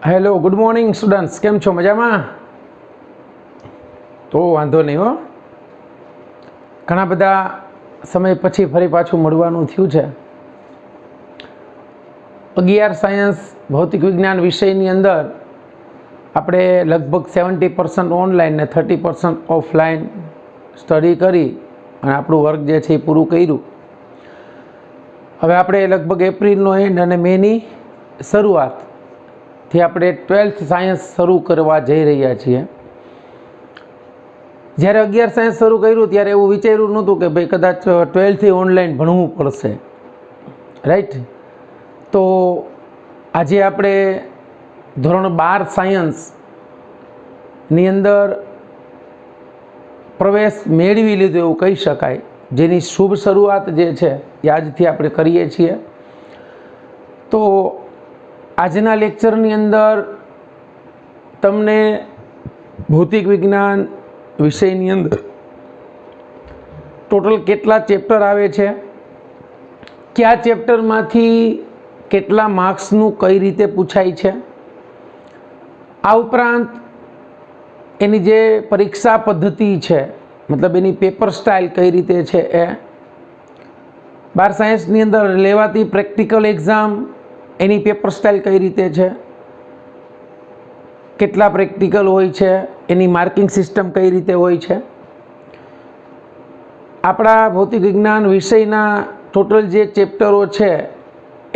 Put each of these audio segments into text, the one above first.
Hello, good morning students. કેમ છો? મજામાં? તો વાંધો નહીં હો, ઘણા બધા સમય પછી ફરી પાછું મળવાનું થયું છે. 11 સાયન્સ ભૌતિક વિજ્ઞાન વિષયની અંદર આપણે લગભગ 70% ઓનલાઈન ને 30% ઓફલાઈન સ્ટડી કરી અને આપણું વર્ક જે છે એ પૂરું કર્યું. હવે આપણે લગભગ એપ્રિલનો એન્ડ અને મેની શરૂઆતથી આપણે 12th સાયન્સ શરૂ કરવા જઈ રહ્યા છીએ. જ્યારે 11 સાયન્સ શરૂ કર્યું ત્યારે એવું વિચાર્યું નહોતું કે ભાઈ કદાચ 12થી ઓનલાઈન ભણવું પડશે, રાઈટ? તો આજે આપણે ધોરણ 12 સાયન્સની અંદર પ્રવેશ મેળવી લીધો એવું કહી શકાય, જેની શુભ શરૂઆત જે છે એ આજથી આપણે કરીએ છીએ. તો આજના લેક્ચરની અંદર તમને ભૌતિક વિજ્ઞાન વિષયની અંદર ટોટલ કેટલા ચેપ્ટર આવે છે, કયા ચેપ્ટરમાંથી કેટલા માર્ક્સનું કઈ રીતે પૂછાય છે, આ ઉપરાંત એની જે પરીક્ષા પદ્ધતિ છે, મતલબ એની પેપર સ્ટાઇલ કઈ રીતે છે, એ 12 સાયન્સની અંદર લેવાતી પ્રેક્ટિકલ એક્ઝામ એની પેપર સ્ટાઇલ કઈ રીતે છે, કેટલા પ્રેક્ટિકલ હોય છે, એની માર્કિંગ સિસ્ટમ કઈ રીતે હોય છે, આપણા ભૌતિક વિજ્ઞાન વિષયના ટોટલ જે ચેપ્ટરો છે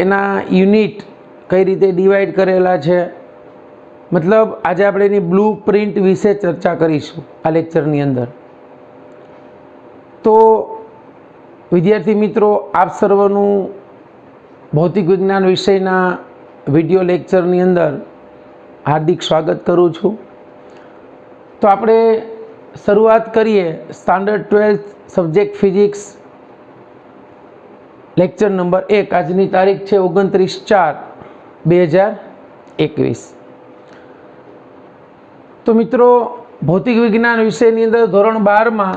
એના યુનિટ કઈ રીતે ડિવાઈડ કરેલા છે, મતલબ આજે આપણે એની બ્લુ પ્રિન્ટ વિશે ચર્ચા કરીશું આ લેક્ચરની અંદર. તો વિદ્યાર્થી મિત્રો, આપ સર્વનું ભૌતિક વિજ્ઞાન વિષયના વિડીયો લેક્ચરની અંદર હાર્દિક સ્વાગત કરું છું. તો આપણે શરૂઆત કરીએ standard 12th subject physics lecture number 1. આજની તારીખ છે 29/4/2021. તો મિત્રો, ભૌતિક વિજ્ઞાન વિષયની અંદર ધોરણ 12માં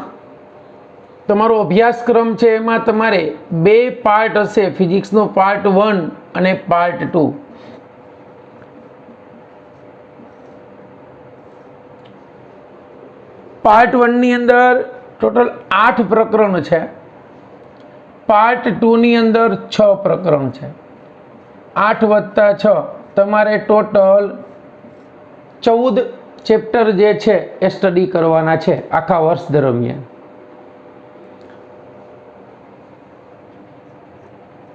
તમારો અભ્યાસક્રમ છે, એમાં તમારે 2 પાર્ટ હશે, ફિઝિક્સનો પાર્ટ 1 અને પાર્ટ 2. પાર્ટ 1ની અંદર ટોટલ 8 પ્રકરણ છે, પાર્ટ 2ની અંદર 6 પ્રકરણ છે. 8 + 6 તમારે ટોટલ 14 ચેપ્ટર જે છે એ સ્ટડી કરવાના છે આખા વર્ષ દરમિયાન.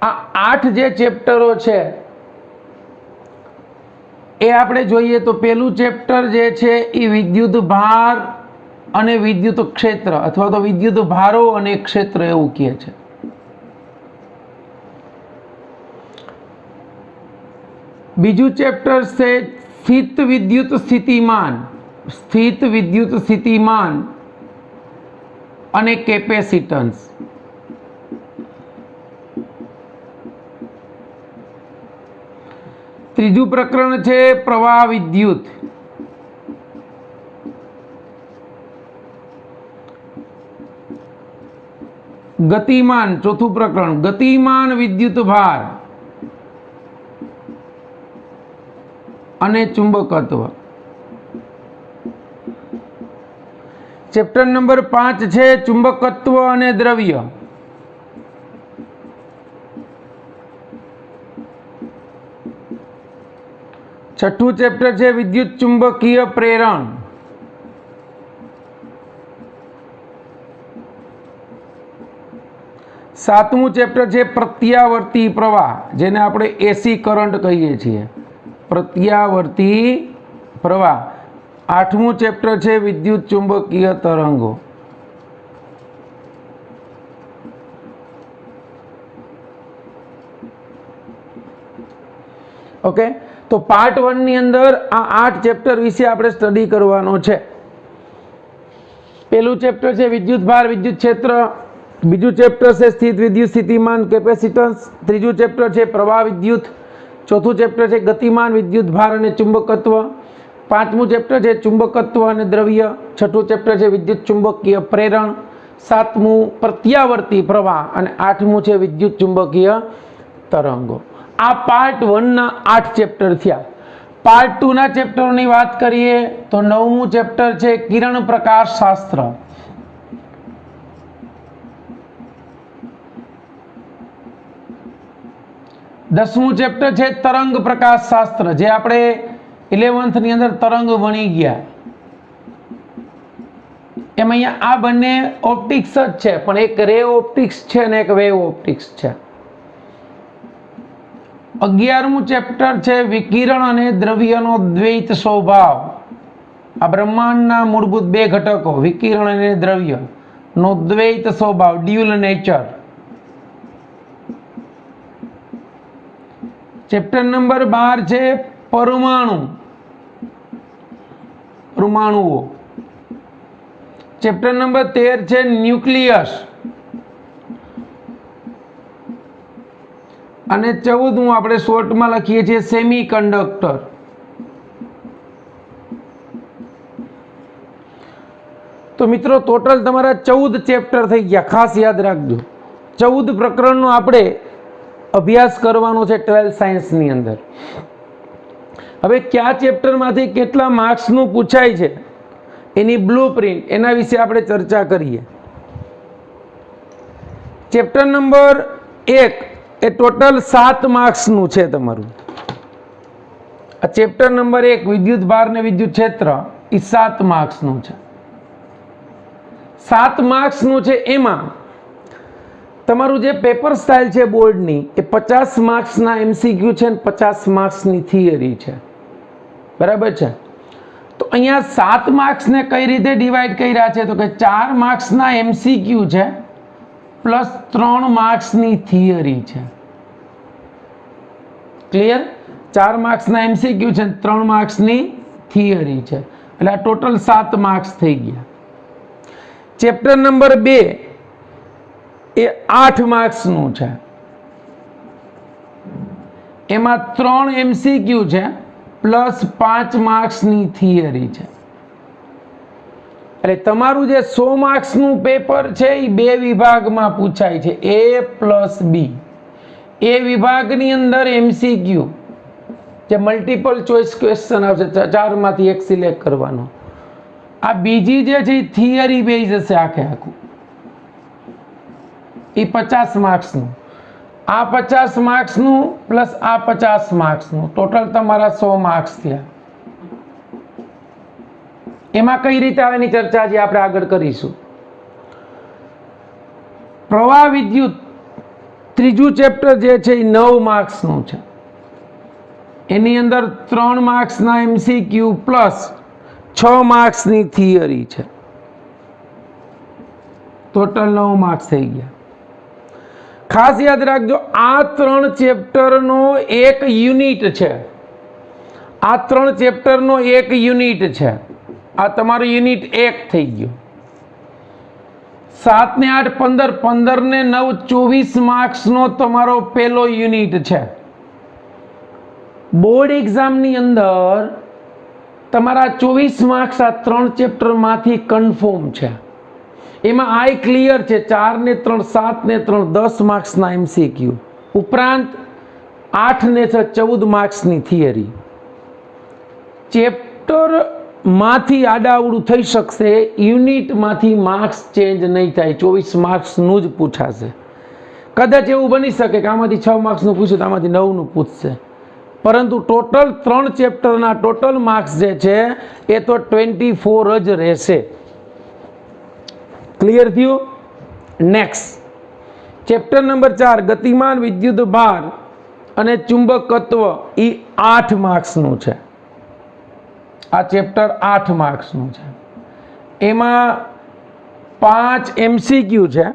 આ 8 જે ચેપ્ટરો છે એ આપણે જોઈએ તો પહેલું ચેપ્ટર જે છે એ વિદ્યુત ભાર અને વિદ્યુત ક્ષેત્ર, અથવા તો વિદ્યુત ભારો અને ક્ષેત્ર એવું કહે છે. બીજું ચેપ્ટર છે સ્થિત વિદ્યુત સ્થિતિમાન, સ્થિત વિદ્યુત સ્થિતિમાન અને કેપેસિટન્સ. ત્રીજું પ્રકરણ છે પ્રવાહ વિદ્યુત. ગતિમાન, ચોથું પ્રકરણ ગતિમાન વિદ્યુત ભાર અને ચુંબકત્વ. ચેપ્ટર નંબર 5 છે ચુંબકત્વ અને દ્રવ્ય. છઠ્ઠું ચેપ્ટર છે વિદ્યુત ચુંબકીય પ્રેરણ. સાતમું ચેપ્ટર છે પ્રત્યાવર્તી પ્રવાહ, જેને આપણે એસી કરંટ કહીએ છીએ, પ્રત્યાવર્તી પ્રવાહ. આઠમું ચેપ્ટર છે વિદ્યુત ચુંબકીય તરંગો. ઓકે, તો પાર્ટ 1ની અંદર આ 8 ચેપ્ટર વિશે આપણે સ્ટડી કરવાનો છે. પહેલું ચેપ્ટર છે વિદ્યુત ભાર વિદ્યુત ક્ષેત્ર, બીજું ચેપ્ટર છે સ્થિત વિદ્યુત સ્થિતિમાન કેપેસિટન્સ, ત્રીજું ચેપ્ટર છે પ્રવાહ વિદ્યુત, ચોથું ચેપ્ટર છે ગતિમાન વિદ્યુત ભાર અને ચુંબકત્વ, પાંચમું ચેપ્ટર છે ચુંબકત્વ અને દ્રવ્ય, છઠ્ઠું ચેપ્ટર છે વિદ્યુત ચુંબકીય પ્રેરણ, સાતમું પ્રત્યાવર્તી પ્રવાહ અને આઠમું છે વિદ્યુત ચુંબકીય તરંગો. આ પાર્ટ 1ના 8 ચેપ્ટર થયા. પાર્ટ 2 ના ચેપ્ટરોની વાત કરીએ તો 9મું ચેપ્ટર છે કિરણ પ્રકાશ શાસ્ત્ર, 10મું ચેપ્ટર છે તરંગ પ્રકાશ શાસ્ત્ર, જે આપણે 11th ની અંદર તરંગ ભણી ગયા. એમ અહીંયા આ બંને ઓપ્ટિક્સ જ છે, પણ એક રે ઓપ્ટિક્સ છે અને એક વેવ ઓપ્ટિક્સ છે. 11મું ચેપ્ટર છે વિકિરણ અને દ્રવ્યનો દ્વૈત સ્વભાવ. આ બ્રહ્માંડના મૂળભૂત બે ઘટકો વિકિરણ અને દ્રવ્ય નો દ્વૈત સ્વભાવ, ડ્યુઅલ નેચર. ચેપ્ટર નંબર 12 છે પરમાણુઓ. ચેપ્ટર નંબર 13 છે ન્યુક્લિયસ અને 14મું આપણે શોર્ટમાં લખીએ છીએ સેમી કંડક્ટર. તો મિત્રો ટોટલ તમારા 14 ચેપ્ટર થઈ ગયા. ખાસ યાદ રાખજો 14 પ્રકરણનો આપણે અભ્યાસ કરવાનો છે 12th સાયન્સની અંદર. હવે કયા ચેપ્ટરમાંથી કેટલા માર્ક્સનું પૂછાય છે એની બ્લુપ્રિન્ટ, એના વિશે આપણે ચર્ચા કરીએ. ચેપ્ટર નંબર 1 એ ટોટલ 7 માર્ક્સનું છે તમારું. આ ચેપ્ટર નંબર 1 વિદ્યુત ભાર ને વિદ્યુત ક્ષેત્ર એ 7 માર્ક્સનું છે. 7 માર્ક્સનું છે. એમાં તમારું જે પેપર સ્ટાઇલ છે બોર્ડની એ 50 માર્ક્સના MCQ છે અને 50 માર્ક્સની થિયરી છે. બરાબર છે? તો અહીંયા 7 માર્ક્સને કઈ રીતે ડિવાઈડ કર્યા છે તો કે 4 માર્ક્સના MCQ છે પ્લસ 3 માર્ક્સની થિયરી છે. ક્લિયર? 4 માર્ક્સના MCQ છે, 3 માર્ક્સની થિયરી છે, એટલે આ ટોટલ 7 માર્ક્સ થઈ ગયા. ચેપ્ટર નંબર 2 એ 8 માર્ક્સનું છે. એમાં 3 MCQ છે પ્લસ 5 માર્ક્સની થિયરી છે. એટલે તમારું જે 100 માર્ક્સનું પેપર છે એ 2 વિભાગમાં પૂછાય છે, A પ્લસ B. એ વિભાગની અંદર MCQ જે મલ્ટિપલ ચોઇસ ક્વેશ્ચન આવશે, 4 માંથી એક સિલેક્ટ કરવાનો. આ બીજી જે છે એ થિયરી બેઝ હશે આખે આખું, એ 50 માર્ક્સનું. આ 50 માર્ક્સનું પ્લસ આ 50 માર્ક્સનું, ટોટલ તમારા 100 માર્ક્સ થયા. એમાં કઈ રીતે આવે એની ચર્ચા જે આપણે આગળ કરીશું. પ્રવાહ વિદ્યુત ત્રીજું ચેપ્ટર જે છે એ 9 માર્ક્સનું છે. એની અંદર 3 માર્ક્સના MCQ પ્લસ 6 માર્ક્સની થિયરી છે. ટોટલ 9 માર્ક્સ થઈ ગયા. ખાસ યાદ રાખજો આ 3 ચેપ્ટરનો એક યુનિટ છે. આ 3 ચેપ્ટરનો એક યુનિટ છે. આ તમારું યુનિટ 1 થઈ ગયું. 7 ને 8 15, 15 ને 9 24 માર્ક્સનો તમારો પહેલો યુનિટ છે. બોર્ડ એક્ઝામની અંદર તમારા 24 માર્ક્સ આ 3 ચેપ્ટરમાંથી કન્ફર્મ છે. એમાં આઈ ક્લિયર છે. 4 ને 3 7 ને 3 10 માર્ક્સના MCQ ઉપરાંત 8 ને 6 14 માર્ક્સની થિયરી. ચેપ્ટર માંથી આડાઅવળું થઈ શકશે, યુનિટમાંથી માર્ક્સ ચેન્જ નહીં થાય, 24 માર્ક્સનું જ પૂછાશે. કદાચ એવું બની શકે કે આમાંથી 6 માર્ક્સનું પૂછ્યું તો આમાંથી 9નું પૂછશે, પરંતુ ટોટલ 3 ચેપ્ટરના ટોટલ માર્ક્સ જે છે એ તો 24 જ રહેશે. ક્લિયર થયું? નેક્સ્ટ ચેપ્ટર નંબર 4 ગતિમાન વિદ્યુત ભાર અને ચુંબકત્વ એ 8 માર્ક્સનું છે. આ ચેપ્ટર 8 માર્ક્સનું છે. એમાં 5 MCQ છે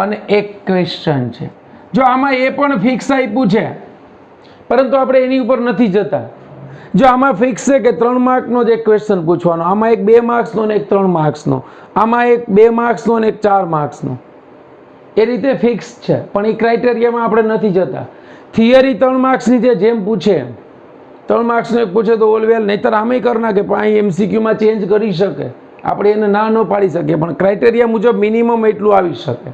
અને 1 ક્વેશ્ચન છે. જો આમાં એ પણ ફિક્સ આપ્યું છે, પરંતુ આપણે એની ઉપર નથી જતા. જો આમાં ફિક્સ છે કે 3 માર્કનો જ એક ક્વેશ્ચન પૂછવાનો, આમાં એક 2 માર્ક્સનો અને એક 3 માર્ક્સનો, આમાં એક 2 માર્ક્સનો અને એક 4 માર્ક્સનો, એ રીતે ફિક્સ છે. પણ એ ક્રાઇટેરિયામાં આપણે નથી જતા. થિયરી 3 માર્ક્સની છે, જેમ પૂછે 3 માર્ક્સનો એક પૂછે તો ઓલવેલ, નહીતર આમે કરી નાખે પણ અહીં MCQમાં ચેન્જ કરી શકે, આપણે એને ના ન પાડી શકીએ, પણ ક્રાઇટેરિયા મુજબ મિનિમમ એટલું આવી શકે.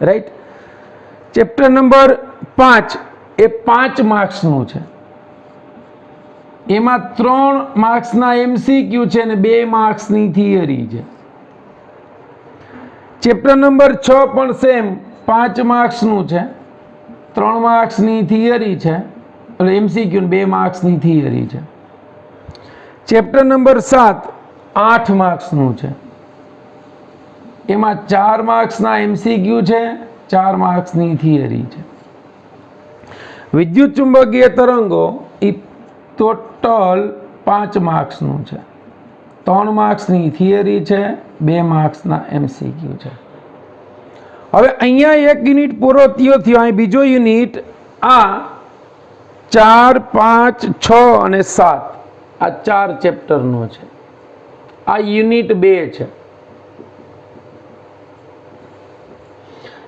રાઈટ? ચેપ્ટર નંબર 5 એ 5 માર્ક્સનું છે. એમાં 3 માર્ક્સના MCQ છે અને 2 માર્ક્સની થિયરી છે. ચેપ્ટર નંબર 6 પણ સેમ 5 માર્ક્સનું છે, 3 માર્ક્સની થિયરી છે, એટલે MCQ ને 2 માર્ક્સની થિયરી છે. ચેપ્ટર નંબર 7 8 માર્ક્સનું છે, એમાં 4 માર્ક્સના MCQ છે, 4 માર્ક્સની થિયરી છે. વિદ્યુત ચુંબકીય તરંગો એ ટોટલ 5 માર્ક્સનું છે, 3 માર્ક્સની થિયરી છે, 2 માર્ક્સના MCQ છે. હવે અહીંયા એક યુનિટ પૂરો થયો, અહીં બીજો યુનિટ આ 4 5 6 અને 7 આ 4 ચેપ્ટરનો છે. આ યુનિટ 2 છે.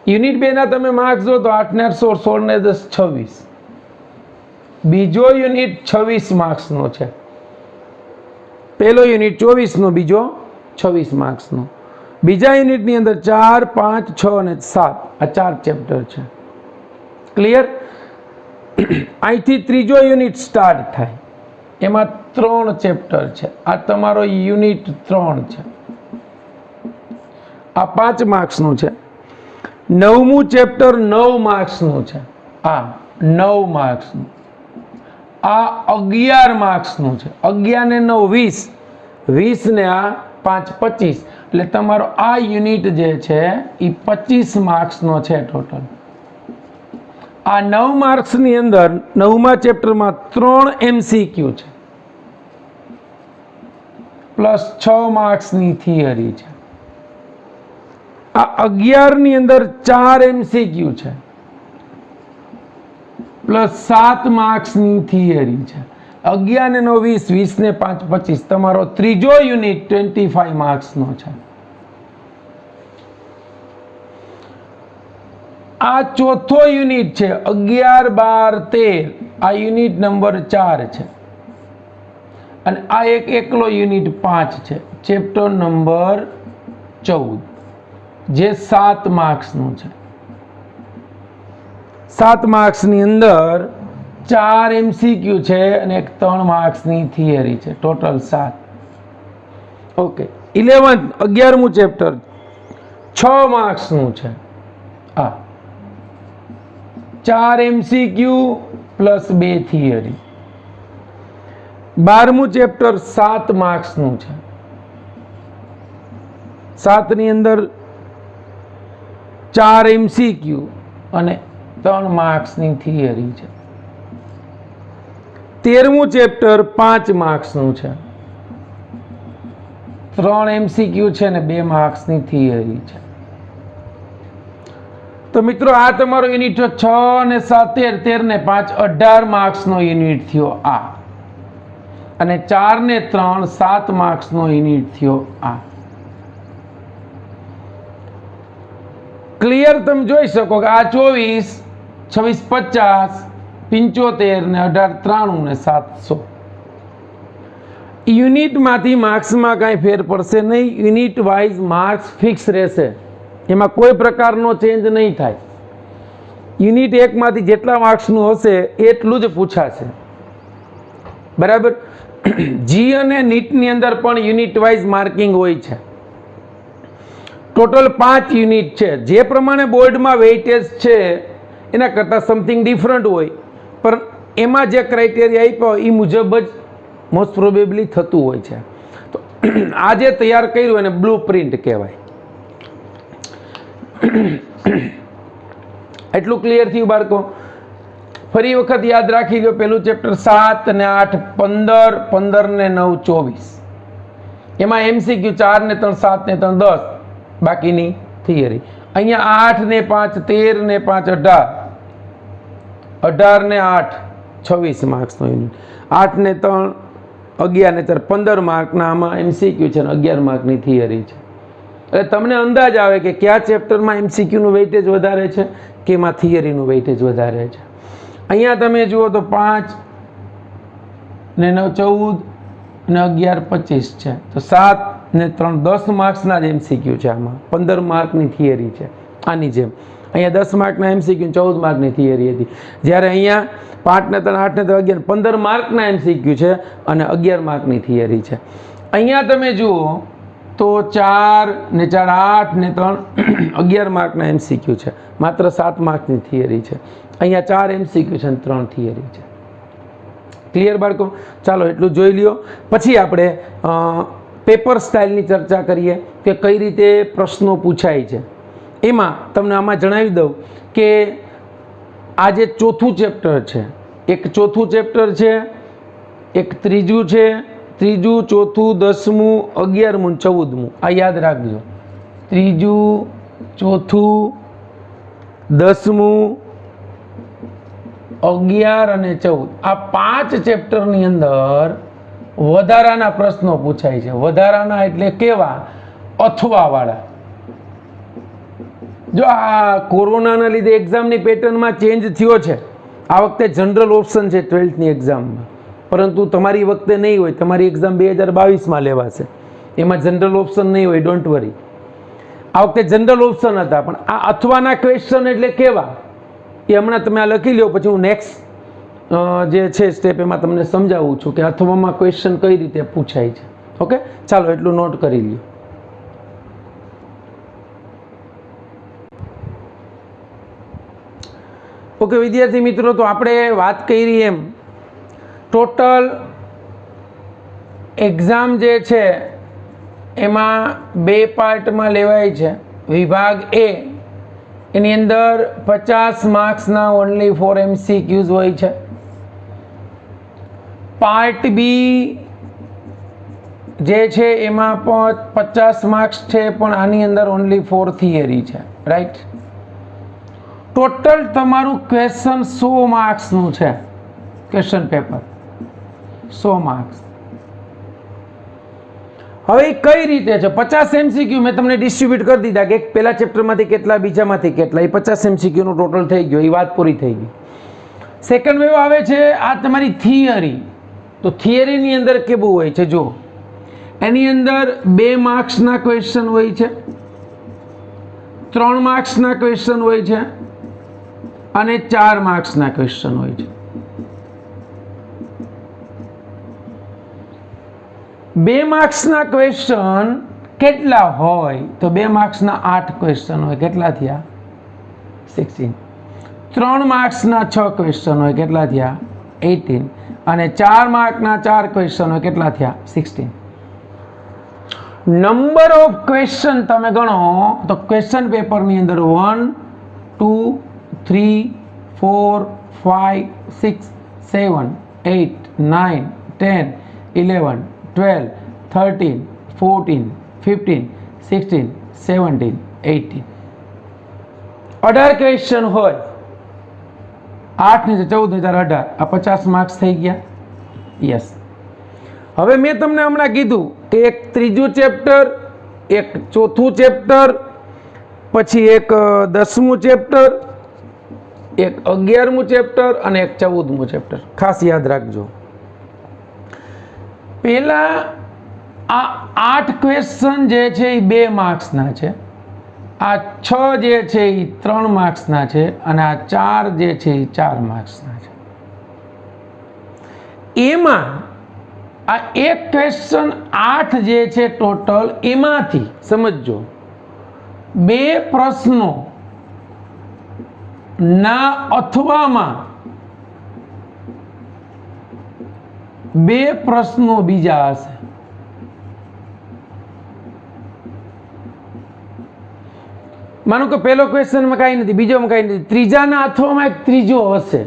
યુનિટ 2 ના તમે માર્ક્સ જો તો 8 ને 16 16 ને 10 26. બીજો યુનિટ 26 માર્ક્સનો છે, પહેલો યુનિટ 24 નો, બીજો 26 માર્ક્સનો. બીજા યુનિટની અંદર 4 5 6 અને 7 આ 4 ચેપ્ટર છે. ક્લિયર? અહીંથી ત્રીજો યુનિટ સ્ટાર્ટ થાય, એમાં 3 ચેપ્ટર છે. આ તમારો યુનિટ 3 છે, આ 5 માર્ક્સનું છે. 9મું ચેપ્ટર 9 માર્ક્સનું છે, આ 9 માર્ક્સનું. આ 11 માર્ક્સનું છે. 11 ને 9 20, 20 ને આ 5 25, એટલે તમારો આ યુનિટ જે છે એ 25 માર્ક્સનો છે ટોટલ. આ 9 માર્ક્સની અંદર 9મા ચેપ્ટરમાં 3 MCQ છે પ્લસ 6 માર્ક્સની થિયરી છે. આ 11 ની અંદર 4 MCQ છે પ્લસ 7 માર્ક્સની થિયરી છે. 11 ને 9 20, 20 ને 5 25, તમારો ત્રીજો યુનિટ 25 માર્ક્સનો છે. આ ચોથો યુનિટ છે 11 12 13, આ યુનિટ નંબર 4 છે. અને આ એકલો યુનિટ 5 છે, ચેપ્ટર નંબર 14, જે 7 માર્ક્સનું છે. 7 માર્ક્સની અંદર 4 MCQ છે અને 3 માર્ક્સની થિયરી છે, ટોટલ 7. ઓકે. 11મું ચેપ્ટર 6 માર્ક્સનું છે, આ 4 MCQ પ્લસ 2 થિયરી. 12મું ચેપ્ટર 7 માર્ક્સનું છે, 7 ની અંદર 4 MCQ અને 3 માર્ક્સની થિયરી છે. 13મું ચેપ્ટર 5 માર્ક્સનું છે, 3 MCQ છે અને 2 માર્ક્સની થિયરી છે. તો મિત્રો આ તમારો યુનિટ 6 અને 7 13 ને 5 18 માર્ક્સનો યુનિટ થયો આ, અને 4 ને 3 7 માર્ક્સનો યુનિટ થયો આ. ક્લિયર? તમે જોઈ શકો કે આ 24 26 50 75 ને 18 93 ને 700. યુનિટમાંથી માર્ક્સમાં કાંઈ ફેર પડશે નહીં. યુનિટ વાઇઝ માર્ક્સ ફિક્સ રહેશે, એમાં કોઈ પ્રકારનો ચેન્જ નહીં થાય. યુનિટ 1માંથી જેટલા માર્ક્સનું હશે એટલું જ પૂછાશે, બરાબર? જી અને નીટની અંદર પણ યુનિટ વાઇઝ માર્કિંગ હોય છે. ટોટલ 5 યુનિટ છે. જે પ્રમાણે બોર્ડમાં વેઇટેજ છે એના કરતાં સમથિંગ ડિફરન્ટ હોય, પણ એમાં જે ક્રાઇટેરિયા આપ્યો એ મુજબ જ મોસ્ટ પ્રોબેબલી થતું હોય છે. તો આ જે તૈયાર કર્યું એને બ્લુ પ્રિન્ટ કહેવાય. એટલું ક્લિયર થયું બાળકો? ફરી વખત યાદ રાખી લો, પહેલું ચેપ્ટર 7 ને 8 15, 15 ને 9 24, એમાં MCQ 4 ને 3 7 ને 3 10, બાકીની થિયરી. અહીંયા 8 ને 5 13 ને 5 18, 18 ને 8 26 માર્ક્સનો યુનિટ. 8 ને 3 11 ને 4 15 માર્કના આમાં MCQ છે અને 11 માર્કની થિયરી છે. એટલે તમને અંદાજ આવે કે કયા ચેપ્ટરમાં MCQ નું વેઇટેજ વધારે છે કે એમાં થિયરીનું વેઇટેજ વધારે છે. અહીંયા તમે જુઓ તો 5 ને 9 14 ને 11 25 છે, તો 7 ને 3 10 માર્ક્સના જ MCQ છે. આમાં 15 માર્કની થિયરી છે આની જેમ. અહીંયા 10 માર્કના MCQ 14 માર્કની થિયરી હતી, જ્યારે અહીંયા 5 ને 3 8 ને 3 11 15 માર્કના MCQ છે અને 11 માર્કની થિયરી છે. અહીંયા તમે જુઓ તો 4 ને 4 8 ને 3 11 માર્કના MCQ છે, માત્ર 7 માર્કની થિયરી છે. અહીંયા 4 MCQ છે અને 3 થિયરી છે. ક્લિયર બાળકો? ચાલો એટલું જોઈ લ્યો. પછી આપણે પેપર સ્ટાઇલની ચર્ચા કરીએ કે કઈ રીતે પ્રશ્નો પૂછાય છે. એમાં તમને આમાં જણાવી દઉં કે આ જે ચોથું ચેપ્ટર છે, એક ચોથું ચેપ્ટર છે, એક ત્રીજું છે, ત્રીજું, ચોથું, 10મું, 11મું, 14મું. આ યાદ રાખજો. ત્રીજું, ચોથું, 10મું, 11 અને 14 આ 5 ચેપ્ટરની અંદર વધારાના પ્રશ્નો પૂછાય છે. વધારાના એટલે કેવા? અથવા વાળા. જો આ કોરોનાના લીધે એક્ઝામની પેટર્નમાં ચેન્જ થયો છે. આ વખતે જનરલ ઓપ્શન છે 12થની એક્ઝામમાં, પરંતુ તમારી વખતે નહીં હોય. તમારી એક્ઝામ 2022માં લેવાશે, એમાં જનરલ ઓપ્શન નહીં હોય, ડોન્ટ વરી. આ વખતે જનરલ ઓપ્શન હતા, પણ આ અથવાના ક્વેશ્ચન એટલે કેવા એ હમણાં તમે આ લખી લો, પછી હું નેક્સ્ટ જે છે સ્ટેપ એમાં તમને સમજાવું છું કે અથવામાં ક્વેશ્ચન કઈ રીતે પૂછાય છે. ઓકે, ચાલો એટલું નોટ કરી લ્યો. ઓકે વિદ્યાર્થી મિત્રો, તો આપણે વાત કરી એમ ટોટલ એક્ઝામ જે છે એમાં 2 પાર્ટમાં લેવાય છે. વિભાગ એ એની અંદર 50 માર્ક્સના ઓનલી 4 MCQs હોય છે. પાર્ટ બી જે છે એમાં પણ 50 માર્ક્સ છે, પણ આની અંદર ઓનલી 4 થિયરી છે. રાઈટ? ટોટલ તમારું ક્વેશ્ચન 100 માર્ક્સનું છે. Question paper 100 marks. હવે કઈ રીતે છે? 50 MCQ મેં તમને ડિસ્ટ્રીબ્યુટ કરી દીધા કે પહેલા ચેપ્ટરમાંથી કેટલા, બીજામાંથી કેટલા. એ 50 MCQ નું ટોટલ થઈ ગયો, એ વાત પૂરી થઈ ગઈ. સેકન્ડ વેવ આવે છે આ તમારી થિયરી. તો થિયરીની અંદર કેવું હોય છે? જો એની અંદર 2 માર્ક્સના ક્વેશ્ચન હોય છે, 3 માર્ક્સના ક્વેશ્ચન હોય છે અને 4 માર્ક્સના ક્વેશ્ચન હોય છે. 2 માર્ક્સના ક્વેશ્ચન કેટલા હોય? તો 2 માર્ક્સના 8 ક્વેશ્ચન હોય. કેટલા થયા? 16. 3 માર્ક્સના 6 ક્વેશ્ચન હોય. કેટલા થયા? 18. અને 4 માર્કના 4 ક્વેશ્ચન હોય. કેટલા થયા? 16. નંબર ઓફ ક્વેશ્ચન તમે ગણો તો ક્વેશ્ચન પેપરની અંદર 1 2 3 4 5 6 7 8 9 10 11 12 13 14 15 16 17 18 18 ક્વેશ્ચન હોય. 8 ને 14 ને 18 આ 50 માર્ક્સ થઈ ગયા. યસ. હવે મેં તમને હમણાં કીધું કે એક ત્રીજું ચેપ્ટર, એક ચોથું ચેપ્ટર, પછી એક 10મું ચેપ્ટર, એક 11મું ચેપ્ટર અને એક 14મું ચેપ્ટર. ખાસ યાદ રાખજો. પહેલા આ 8 ક્વેશ્ચન જે છે એ 2 માર્ક્સના છે, આ 6 જે છે એ 3 માર્ક્સના છે અને આ 4 જે છે એ 4 માર્ક્સના છે. એમાં આ એક ક્વેશ્ચન 8 જે છે ટોટલ, એમાંથી સમજો 2 પ્રશ્નો ના અથવામાં 2 પ્રશ્નો બીજા હશે. માનો કે પહેલો ક્વેશ્ચનમાં કાંઈ નથી, બીજોમાં કાંઈ નથી, ત્રીજાના અથવામાં એક ત્રીજો હશે.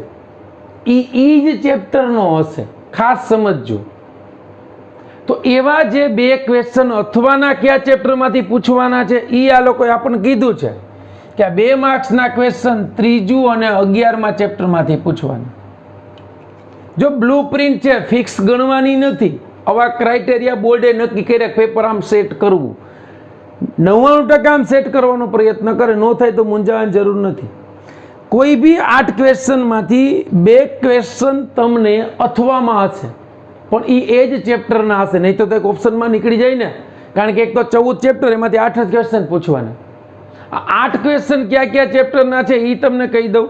ઈ જ ચેપ્ટરનો હશે. ખાસ સમજજો. તો એવા જે 2 ક્વેશ્ચન અથવાના કયા ચેપ્ટરમાંથી પૂછવાના છે એ આ લોકોએ આપણને કીધું છે કે આ 2 માર્ક્સના ક્વેશ્ચન ત્રીજું અને 11મા ચેપ્ટરમાંથી પૂછવાના. જો બ્લુ પ્રિન્ટ છે, ફિક્સ ગણવાની નથી. આવા ક્રાઇટેરિયા બોર્ડે નક્કી કર્યા પેપર આમ સેટ કરવું. 99% આમ સેટ કરવાનો પ્રયત્ન કરે, ન થાય તો મૂંઝાવાની જરૂર નથી. કોઈ બી 8 ક્વેશ્ચનમાંથી 2 ક્વેશ્ચન તમને અથવામાં હશે, પણ એ જ ચેપ્ટરના હશે. નહીં તો એક ઓપ્શનમાં નીકળી જાય ને, કારણ કે એક તો 14 ચેપ્ટર, એમાંથી 8 જ ક્વેશ્ચન પૂછવાના. 8 ક્વેશ્ચન ક્યાં ક્યાં ચેપ્ટરના છે એ તમને કહી દઉં.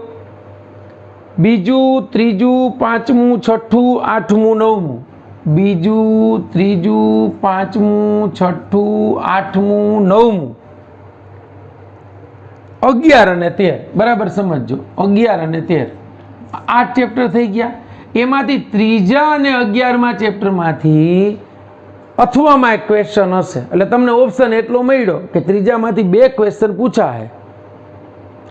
બીજું, ત્રીજું, પાંચમું, છઠ્ઠું, આઠમું, નવમું. બીજું, ત્રીજું, પાંચમું, છઠ્ઠું, આઠમું, નવમું, 11 અને 13. બરાબર સમજજો, 11 અને 13 8 ચેપ્ટર થઈ ગયા. એમાંથી ત્રીજા અને 11મા ચેપ્ટરમાંથી અથવામાં એક ક્વેશ્ચન હશે, એટલે તમને ઓપ્શન એટલો મળ્યો કે ત્રીજામાંથી 2 ક્વેશ્ચન પૂછાય,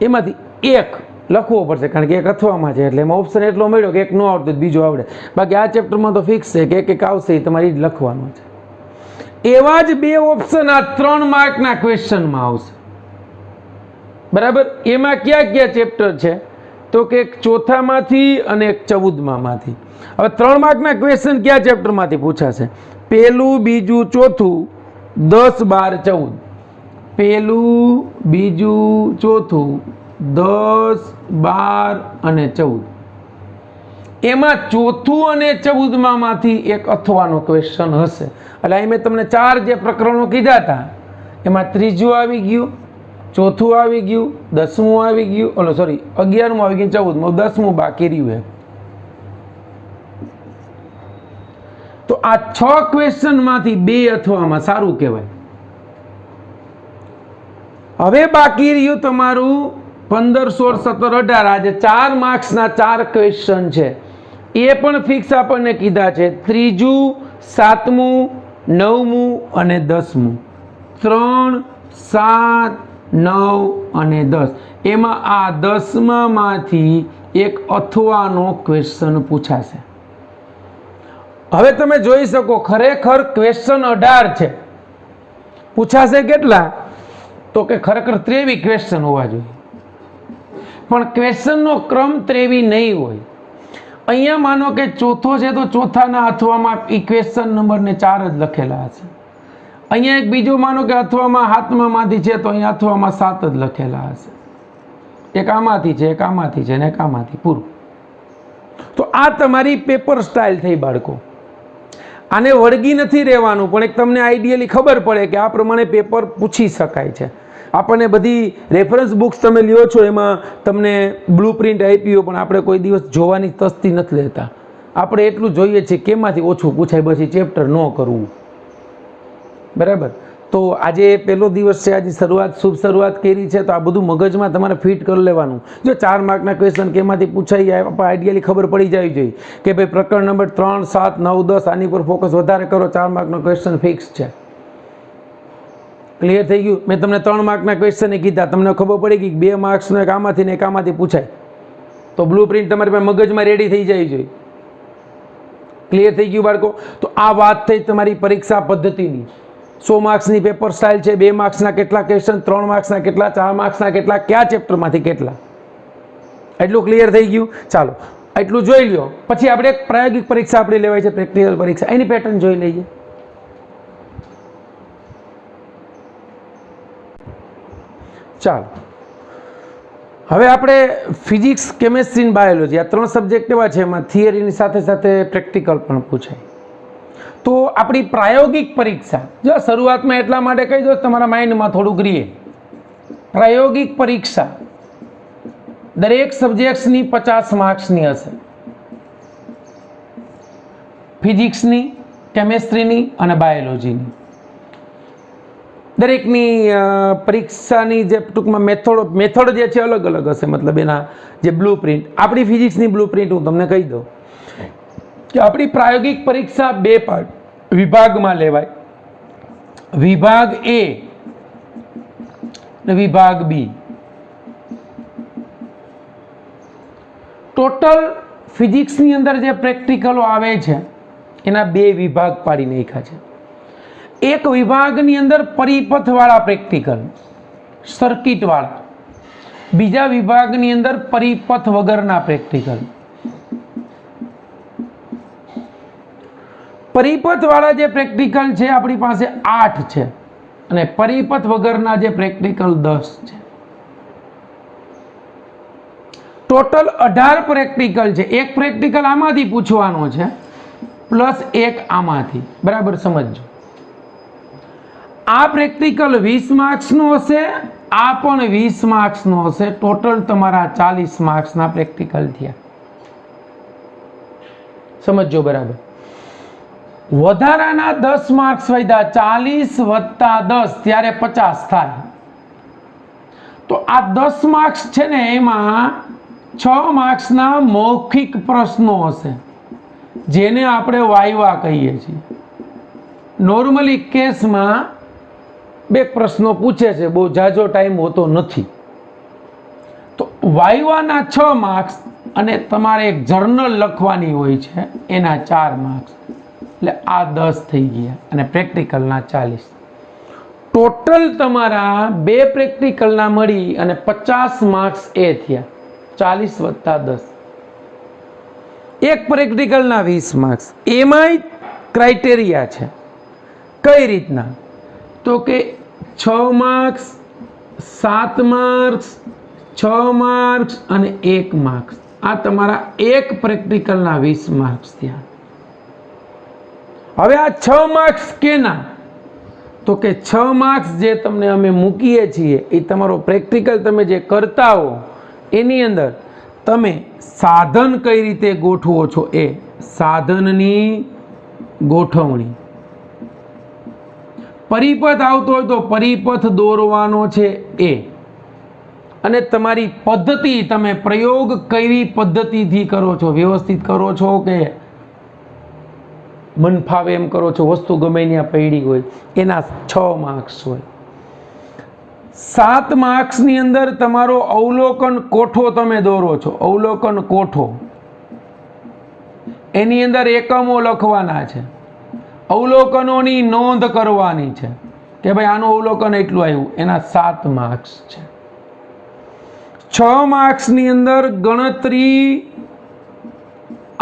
એમાંથી એક લખવો પડશે, કારણ કે એક અથવામાં છે, એટલે એમાં ઓપ્શન એટલો મળ્યો કે એક ન આવડતું બીજો આવડે. બાકી આ ચેપ્ટરમાં તો ફિક્સ છે કે એક આવશે, એ તમારે જ લખવાનું છે. એવા જ 2 ઓપ્શન આ 3 માર્કના ક્વેશ્ચનમાં આવશે. બરાબર. એમાં ક્યાં ક્યાં ચેપ્ટર છે? તો કે એક ચોથામાંથી અને એક 14મામાંથી. હવે 3 માર્કના ક્વેશ્ચન કયા ચેપ્ટરમાંથી પૂછાશે? પહેલું, બીજું, ચોથું, 10, 12, 14. પહેલું, બીજું, ચોથું, 10, 12 અને 14. એમાં ચોથું અને 14માંથી એક અથવાનો ક્વેશ્ચન હશે. એટલે અહીં મેં તમને 4 જે પ્રકરણો કીધા હતા, એમાં ત્રીજું આવી ગયું, ચોથું આવી ગયું, 10મું આવી ગયું, 11મું આવી ગયું, 14મું, 10મું બાકી રહ્યું. તો આ 6 ક્વેશ્ચનમાંથી 2 અથવામાં સારું કહેવાય. હવે બાકી રહ્યું તમારું 15, 16, 17, 18. આજે 4 માર્ક્સના 4 ક્વેશ્ચન છે, એ પણ ફિક્સ આપણને કીધા છે. ત્રીજું, 7મું, 9મું અને 10મું. 3, 7, 9 અને 10. એમાં આ 10માંથી એક અથવાનો ક્વેશ્ચન પૂછાશે. હવે તમે જોઈ શકો, ખરેખર ક્વેશ્ચન 18 છે, પૂછાશે કેટલા? તો કે ખરેખર 23 ક્વેશ્ચન હોવા જોઈએ, પણ ક્વેશ્ચનનો ક્રમ 23 નહીં હોય. અહીંયા માનો કે ચોથો છે તો ચોથાના અથવામાં ક્વેશ્ચન નંબરને 4 જ લખેલા હશે. અહીંયા એક બીજો માનો કે અથવામાં 7મામાંથી છે તો અહીંયા અથવામાં 7 જ લખેલા હશે. એક આમાંથી છે, એક આમાંથી છે, ને એક આમાંથી, પૂરું. તો આ તમારી પેપર સ્ટાઇલ થઈ બાળકો. આને વળગી નથી રહેવાનું, પણ એક તમને આઈડિયલી ખબર પડે કે આ પ્રમાણે પેપર પૂછી શકાય છે. આપણને બધી રેફરન્સ બુક્સ તમે લ્યો છો, એમાં તમને બ્લુ પ્રિન્ટ આપી હોય, પણ આપણે કોઈ દિવસ જોવાની તસ્તી નથી લેતા. આપણે એટલું જોઈએ છીએ કેમાંથી ઓછું પૂછાય, પછી ચેપ્ટર ન કરવું. બરાબર. તો આજે પહેલો દિવસ છે, આજે શુભ શરૂઆત કરી છે, તો આ બધું મગજમાં તમારે ફિટ કરી લેવાનું. જો 4 માર્કના ક્વેશ્ચન કેમાંથી પૂછાઈ જાય, આપણે આઈડિયલી ખબર પડી જવી જોઈએ કે ભાઈ પ્રકરણ નંબર 3, 7, 9, 10 આની પર ફોકસ વધારે કરો. 4 માર્કનો ક્વેશ્ચન ફિક્સ છે. ક્લિયર થઈ ગયું? મેં તમને 3 માર્કના ક્વેશ્ચન કીધા, તમને ખબર પડી ગઈ 2 માર્ક્સનો એક આમાંથી ને એક આમાંથી પૂછાય, તો બ્લુ પ્રિન્ટ તમારી પાસે મગજમાં રેડી થઈ જવી જોઈએ. ક્લિયર થઈ ગયું બાળકો? તો આ વાત થઈ તમારી પરીક્ષા પદ્ધતિની. 100 માર્ક્સની પેપર સ્ટાઇલ છે. 2 માર્ક્સના કેટલા ક્વેશ્ચન, 3 માર્ક્સના કેટલા, 4 માર્ક્સના કેટલા, કયા ચેપ્ટરમાંથી કેટલા, એટલું ક્લિયર થઈ ગયું? ચાલો એટલું જોઈ લ્યો. પછી આપણે એક પ્રાયોગિક પરીક્ષા આપણે લેવાય છે, પ્રેક્ટિકલ પરીક્ષા, એની પેટર્ન જોઈ લઈએ. ચાલો હવે આપણે ફિઝિક્સ, કેમેસ્ટ્રી અને બાયોલોજી આ 3 સબ્જેક્ટ એવા છે, એમાં થિયરીની સાથે સાથે પ્રેક્ટિકલ પણ પૂછાય. તો આપણી પ્રાયોગિક પરીક્ષા, જો શરૂઆતમાં એટલા માટે કહી દો તમારા માઇન્ડમાં થોડુંક રીએ. પ્રાયોગિક પરીક્ષા દરેક સબ્જેક્ટ્સની 50 માર્ક્સની હશે. ફિઝિક્સની, કેમેસ્ટ્રીની અને બાયોલોજીની. દરેકની પરીક્ષાની જે ટૂંકમાં મેથડ જે છે અલગ અલગ હશે, મતલબ એના જે બ્લુ પ્રિન્ટ. આપણી ફિઝિક્સની બ્લુ પ્રિન્ટ હું તમને કહી દઉં કે આપણી પ્રાયોગિક પરીક્ષા 2 પાર્ટ વિભાગમાં લેવાય. વિભાગ A અને વિભાગ B. ટોટલ ફિઝિક્સની અંદર જે પ્રેક્ટિકલો આવે છે એના 2 વિભાગ પાડી નાખ્યા છે. એક વિભાગની અંદર પરિપથવાળા પ્રેક્ટિકલ, સર્કિટવાળા. બીજા વિભાગની અંદર પરિપથ વગરના પ્રેક્ટિકલ. પરિપથવાળા જે પ્રેક્ટિકલ છે આપણી પાસે 8 છે અને પરિપથ વગરના જે પ્રેક્ટિકલ 10 છે. ટોટલ 18 પ્રેક્ટિકલ છે. એક પ્રેક્ટિકલ આમાંથી પૂછવાનો છે પ્લસ એક આમાંથી. બરાબર સમજજો. આ પ્રેક્ટિકલ 20 માર્ક્સનું હશે આ પણ 20 માર્ક્સનો હશે. ટોટલ તમારા 40 માર્ક્સના પ્રેક્ટિકલ થયા. સમજો બરાબર. વધારાના 10 માર્ક્સ વધ્યા, 40 વત્તા 10 ત્યારે 50 થાય. તો આ 10 માર્ક્સ છે ને, એમાં 6 માર્ક્સના મૌખિક પ્રશ્નો હશે, જેને આપણે વાયવા કહીએ છીએ. નોર્મલી કેસમાં 2 પ્રશ્નો પૂછે છે, બહુ ઝાઝો ટાઈમ હોતો નથી. તો વાયવાના 6 માર્ક્સ અને તમારે એક જર્નલ લખવાની હોય છે, એના 4 માર્ક્સ, એટલે આ 10 થઈ ગયા અને પ્રેક્ટિકલના 40. ટોટલ તમારા 2 પ્રેક્ટિકલના મળી અને 50 માર્ક્સ એ થયા. 40 વત્તા 10, એક પ્રેક્ટિકલના 20 માર્ક્સ. એમાંય ક્રાઇટેરિયા છે. કઈ રીતના? તો કે 6 માર્ક્સ, 7 માર્ક્સ, 6 માર્ક્સ અને 1 માર્ક્સ. આ તમારા એક પ્રેક્ટિકલના 20 માર્ક્સ થયા. હવે આ 6 માર્ક્સ કેના? તો કે 6 માર્ક્સ જે તમને અમે મૂકીએ છીએ એ તમારો પ્રેક્ટિકલ તમે જે કરતા હો એની અંદર તમે સાધન કઈ રીતે ગોઠવો છો, એ સાધનની ગોઠવણી. પરિપથ આવતો હોય તો પરિપથ દોરવાનો છે એ, અને તમારી પદ્ધતિ, તમે પ્રયોગ કેવી પદ્ધતિથી કરો છો, વ્યવસ્થિત કરો છો કે મન ફાવે એમ કરો છો, વસ્તુ ગમે ત્યાં પડી હોય, એના 6 માર્ક્સ હોય. 7 માર્ક્સની અંદર તમારો અવલોકન કોઠો તમે દોરો છો. અવલોકન કોઠો, એની અંદર એકમો લખવાના છે, અવલોકનોની નોંધ કરવાની છે કે ભાઈ આનું અવલોકન એટલું આવ્યું, એના 7 માર્ક્સ છે. 6 માર્ક્સની અંદર ગણતરી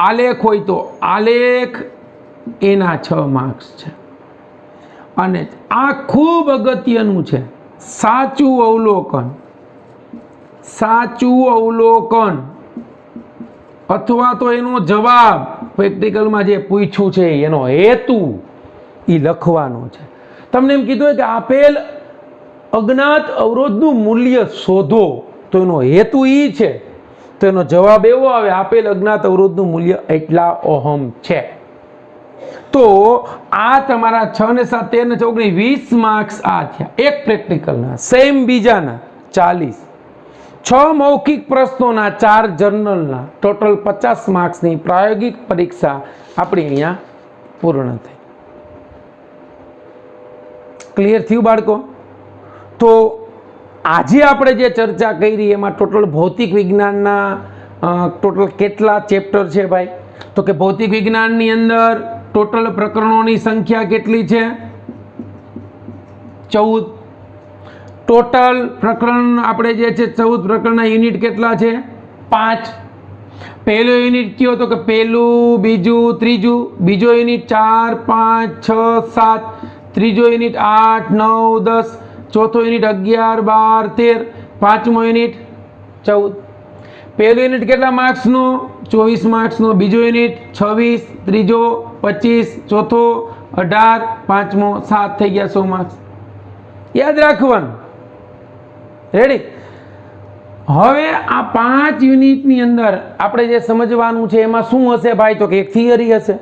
આલેખ હોય તો આલેખ, એના 6 માર્ક્સ છે. અને આ ખૂબ અગત્યનું છે, સાચું અવલોકન. સાચું અવલોકન અથવા તો એનો જવાબ, પ્રેક્ટિકલમાં જે પૂછ્યું છે એનો હેતુ એ લખવાનો છે. તમને એમ કીધું કે આપેલ અજ્ઞાત અવરોધનું મૂલ્ય શોધો, તો એનો હેતુ એ છે, તો એનો જવાબ એવો આવે, આપેલ અજ્ઞાત અવરોધનું મૂલ્ય એટલા ઓહમ છે. તો આ તમારા 6 ને 7 13 ને 14 20 માર્ક્સ આ થયા એક પ્રેક્ટિકલના. સેમ બીજાના 40, 6 મૌખિક પ્રશ્નોના, 4 જર્નલના, ટોટલ 50 માર્ક્સની પ્રાયોગિક પરીક્ષા આપણી અહીંયા પૂર્ણ થઈ. ક્લિયર થયું બાળકો? તો આજે આપણે જે ચર્ચા કરી એમાં ટોટલ ભૌતિક વિજ્ઞાનના ટોટલ કેટલા ચેપ્ટર છે ભાઈ? તો કે ભૌતિક વિજ્ઞાનની અંદર ટોટલ પ્રકરણોની સંખ્યા કેટલી છે? 14. ટોટલ પ્રકરણ આપણે જે છે 14 પ્રકરણના યુનિટ કેટલા છે? 5. પહેલો યુનિટ કયો? તો કે પહેલું, બીજું, ત્રીજું. બીજો યુનિટ 4 5 6 7. ત્રીજો યુનિટ 8 9 10. ચોથો યુનિટ 11 12 13. પાંચમો યુનિટ 14. પહેલો યુનિટ કેટલા માર્ક્સનો? 24 માર્ક્સનો. બીજો યુનિટ 26. ત્રીજો 25. ચોથો 18. પાંચમો 7. થઈ ગયા 100 માર્ક્સ. યાદ રાખવાનું. રેડી? હવે આ 5 યુનિટની અંદર આપણે જે સમજવાનું છે એમાં શું હશે ભાઈ? તો કે એક થિયરી હશે,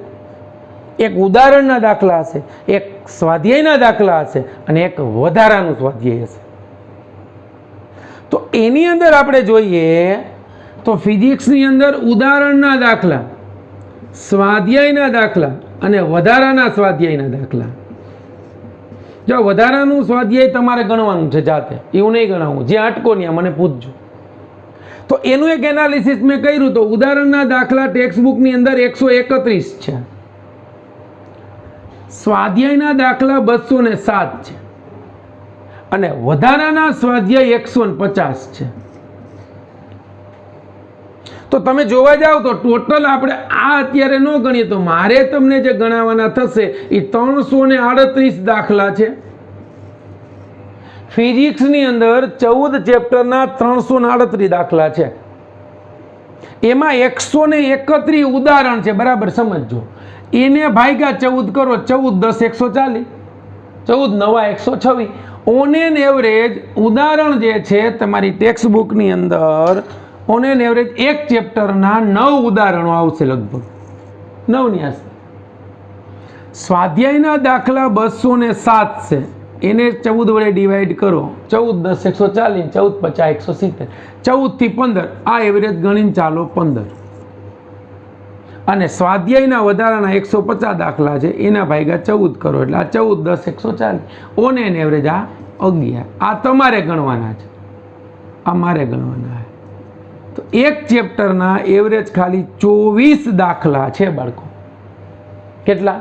એક ઉદાહરણના દાખલા હશે, એક સ્વાધ્યાયના દાખલા હશે અને એક વધારાનું સ્વાધ્યાય હશે. તો એની અંદર આપણે જોઈએ તો ફિઝિક્સની અંદર ઉદાહરણના દાખલા, સ્વાધ્યાયના દાખલા અને વધારાના સ્વાધ્યાયના દાખલા. જો વધારાનું સ્વાધ્યાય તમારે ગણવાનું છે જાતે, એવું નહીં ગણાવવું, જે અટકો ત્યાં મને પૂછજો. તો એનું એક એનાલિસિસ મેં કર્યું. તો ઉદાહરણના દાખલા ટેક્સ્ટ બુકની અંદર 131 છે, સ્વાધ્યાયના દાખલા 207 છે અને વધારાના સ્વાધ્યાય 150 છે. તો તમે જોવા જાઓ તો ટોટલ આપણે આ અત્યારે ન ગણીએ તો મારે તમને જે ગણાવવાના થશે એ 338 દાખલા છે. ફિઝિક્સની અંદર 14 ચેપ્ટરના 338 દાખલા છે. એમાં 131 ઉદાહરણ છે. બરાબર સમજો. એને ભાગ્યા 14 કરો, 14 10 140, 14 9 126. ઓન એન એવરેજ ઉદાહરણ જે છે તમારી ટેક્સ્ટ બુકની અંદર ઓન એન એવરેજ એક ચેપ્ટરના 9 ઉદાહરણો આવશે, લગભગ 9ની આસપાસ. સ્વાધ્યાયના દાખલા 207 છે, એને 14 વડે ડિવાઈડ કરો. 14 10 140, 14 50 170, 14 થી 15 આ એવરેજ ગણીને ચાલો 15. અને સ્વાધ્યાયના વધારાના 150 દાખલા છે, એના ભાગ્યા 14 કરો એટલે આ 14 10 140. ઓન એન એવરેજ આ 11. આ તમારે ગણવાના છે, આ મારે ગણવાના છે. તો એક ચેપ્ટરના એવરેજ ખાલી 24 દાખલા છે બાળકો. કેટલા?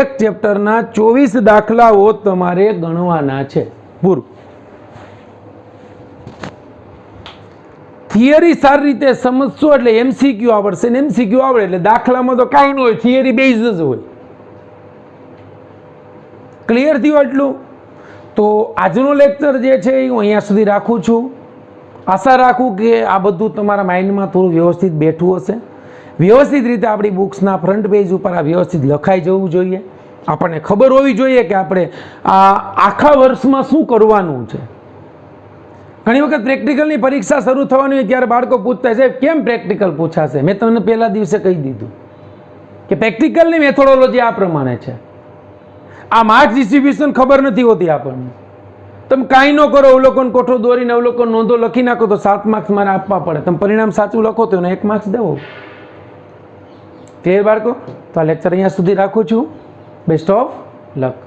એક ચેપ્ટરના 24 દાખલાઓ તમારે ગણવાના છે. પૂરું. થિયરી સારી રીતે સમજશો એટલે એમસીક્યુ આવડશે ને એમસીક્યુ આવડે એટલે દાખલામાં તો કાંઈ ન હોય, થિયરી બેઝ જ હોય. ક્લિયર થયું એટલું? તો આજનો લેક્ચર જે છે એ હું અહીંયા સુધી રાખું છું. આશા રાખું કે આ બધું તમારા માઇન્ડમાં થોડું વ્યવસ્થિત બેઠું હશે. વ્યવસ્થિત રીતે આપણી બુક્સના ફ્રન્ટ પેજ ઉપર આ વ્યવસ્થિત લખાઈ જવું જોઈએ. આપણને ખબર હોવી જોઈએ કે આપણે આ આખા વર્ષમાં શું કરવાનું છે. ઘણી વખત પ્રેક્ટિકલની પરીક્ષા શરૂ થવાની હોય ત્યારે બાળકો પૂછતા છે કેમ પ્રેક્ટિકલ પૂછાશે. મેં તમને પહેલા દિવસે કહી દીધું કે પ્રેક્ટિકલની મેથોડોલોજી આ પ્રમાણે છે. આ માર્ક્સ ડિસ્ટ્રીબ્યુશન ખબર નથી હોતી આપણને. તમે કાંઈ ન કરો, અવલોકન કોઠો દોરીને અવલોકન નોંધો લખી નાખો તો 7 માર્ક્સ મારે આપવા પડે. તમે પરિણામ સાચું લખો તો એને 1 માર્ક્સ દેવો. ક્લિયર બાળકો? તો આ લેક્ચર અહીંયા સુધી રાખું છું. Best of luck.